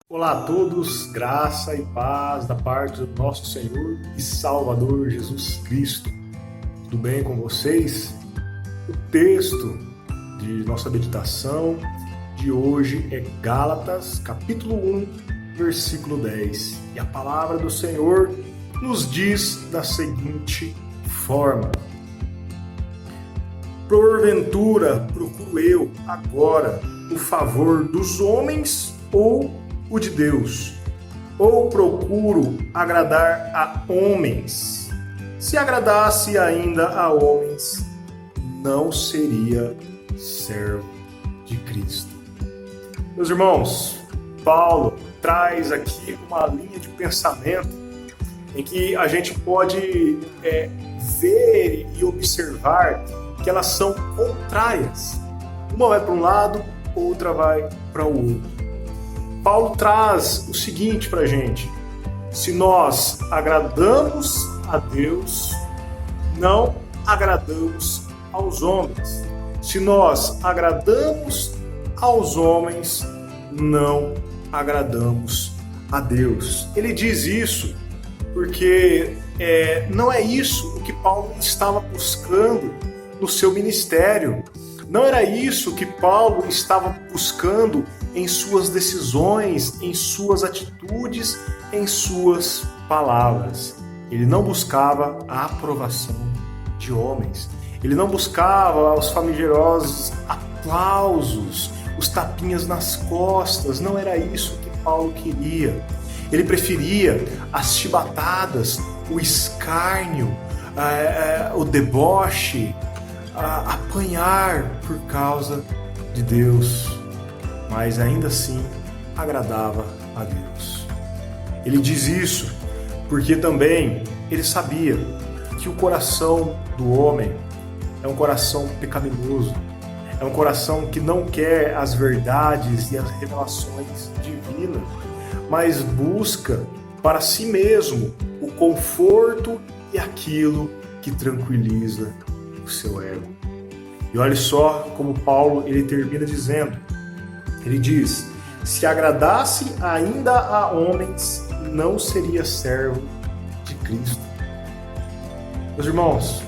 Olá a todos, graça e paz da parte do nosso Senhor e Salvador Jesus Cristo. Tudo bem com vocês? O texto de nossa meditação de hoje é Gálatas, capítulo 1, versículo 10. E a palavra do Senhor nos diz da seguinte forma: porventura procuro eu agora o favor dos homens ou o de Deus? Ou procuro agradar a homens? Se agradasse ainda a homens, não seria servo de Cristo. Meus irmãos, Paulo traz aqui uma linha de pensamento em que a gente pode ver e observar que elas são contrárias. Uma vai para um lado, outra vai para o outro. Paulo traz o seguinte para a gente: se nós agradamos a Deus, não agradamos aos homens. Se nós agradamos aos homens, não agradamos a Deus. Ele diz isso porque não é isso o que Paulo estava buscando no seu ministério. Não era isso que Paulo estava buscando em suas decisões, em suas atitudes, em suas palavras. Ele não buscava a aprovação de homens. Ele não buscava os famigerosos aplausos, os tapinhas nas costas. Não era isso que Paulo queria. Ele preferia as chibatadas, o escárnio, o deboche, apanhar por causa de Deus, mas ainda assim agradava a Deus. Ele diz isso porque também ele sabia que o coração do homem é um coração pecaminoso, é um coração que não quer as verdades e as revelações divinas, mas busca para si mesmo o conforto e aquilo que tranquiliza o seu ego. E olha só como Paulo ele termina dizendo. Ele diz: se agradasse ainda a homens, não seria servo de Cristo. Meus irmãos,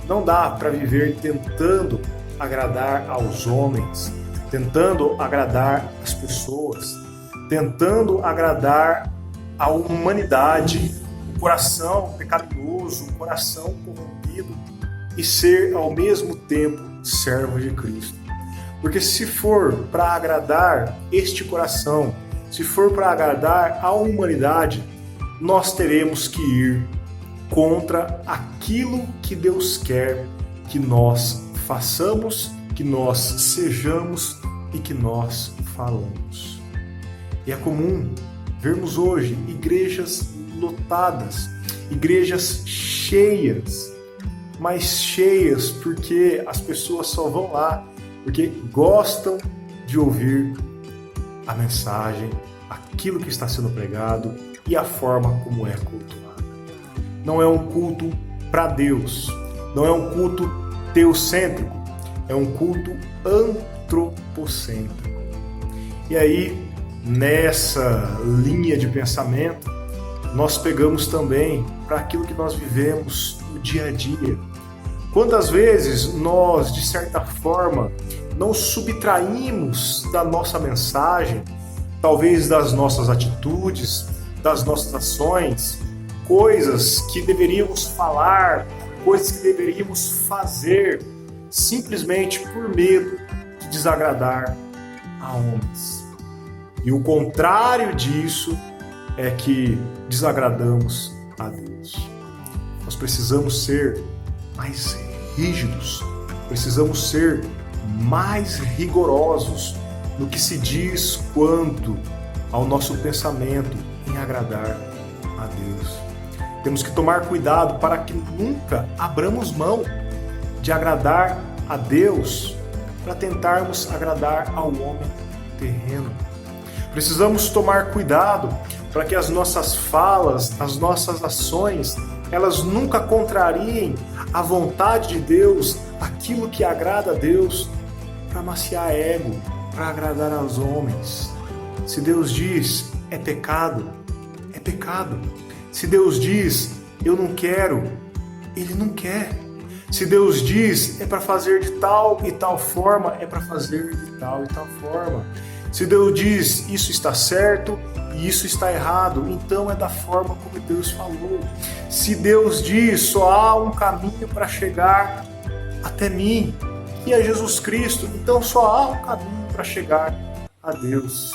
não dá para viver tentando agradar aos homens, tentando agradar as pessoas, tentando agradar a humanidade, o coração pecaminoso, o coração corrompido, e ser ao mesmo tempo servo de Cristo. Porque se for para agradar este coração, se for para agradar a humanidade, nós teremos que ir contra aquilo que Deus quer que nós façamos, que nós sejamos e que nós falamos. E é comum vermos hoje igrejas lotadas, igrejas cheias, mas cheias porque as pessoas só vão lá porque gostam de ouvir a mensagem, aquilo que está sendo pregado e a forma como é cultuado. Não é um culto para Deus, não é um culto teocêntrico, é um culto antropocêntrico. E aí, nessa linha de pensamento, nós pegamos também para aquilo que nós vivemos no dia a dia. Quantas vezes nós, de certa forma, não subtraímos da nossa mensagem, talvez das nossas atitudes, das nossas ações, coisas que deveríamos falar, coisas que deveríamos fazer, simplesmente por medo de desagradar a homens. E o contrário disso é que desagradamos a Deus. Nós precisamos ser mais rígidos, precisamos ser mais rigorosos no que se diz quanto ao nosso pensamento em agradar a Deus. Temos que tomar cuidado para que nunca abramos mão de agradar a Deus para tentarmos agradar ao homem terreno. Precisamos tomar cuidado para que as nossas falas, as nossas ações, elas nunca contrariem a vontade de Deus, aquilo que agrada a Deus, para amaciar ego, para agradar aos homens. Se Deus diz é pecado, é pecado. Se Deus diz eu não quero, Ele não quer. Se Deus diz é para fazer de tal e tal forma, é para fazer de tal e tal forma. Se Deus diz isso está certo e isso está errado, então é da forma como Deus falou. Se Deus diz só há um caminho para chegar até mim, que é Jesus Cristo, então só há um caminho para chegar a Deus.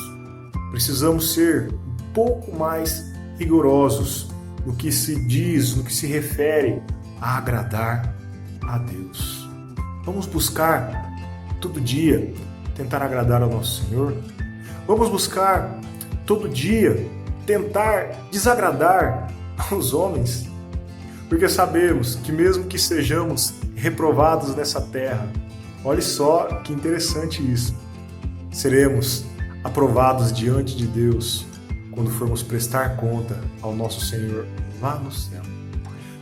Precisamos ser um pouco mais rigorosos no que se diz, no que se refere a agradar a Deus. Vamos buscar todo dia tentar agradar ao nosso Senhor. Vamos buscar todo dia tentar desagradar aos homens, porque sabemos que mesmo que sejamos reprovados nessa terra, olhe só que interessante isso, seremos aprovados diante de Deus quando formos prestar conta ao nosso Senhor lá no céu.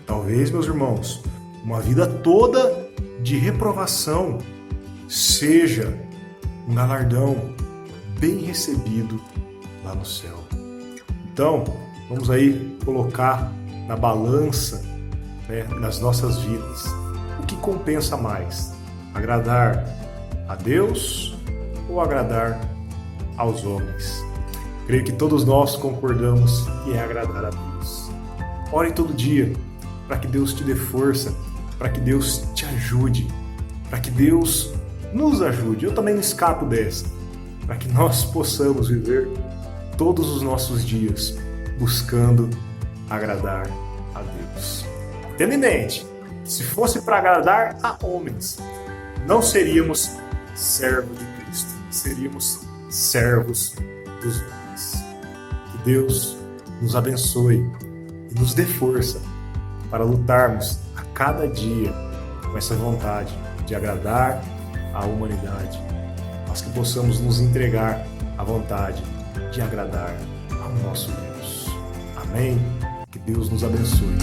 Talvez, meus irmãos, uma vida toda de reprovação seja um galardão bem recebido lá no céu. Então, vamos aí colocar na balança, nas nossas vidas, o que compensa mais? Agradar a Deus ou agradar aos homens? Creio que todos nós concordamos que é agradar a Deus. Ore todo dia para que Deus te dê força, para que Deus te ajude, para que Deus nos ajude. Eu também não escapo dessa, para que nós possamos viver todos os nossos dias buscando agradar a Deus. Tendo em mente, se fosse para agradar a homens, não seríamos servos de Cristo, seríamos servos dos homens. Que Deus nos abençoe e nos dê força para lutarmos a cada dia com essa vontade de agradar a humanidade, mas que possamos nos entregar à vontade de agradar ao nosso Deus. Amém? Que Deus nos abençoe.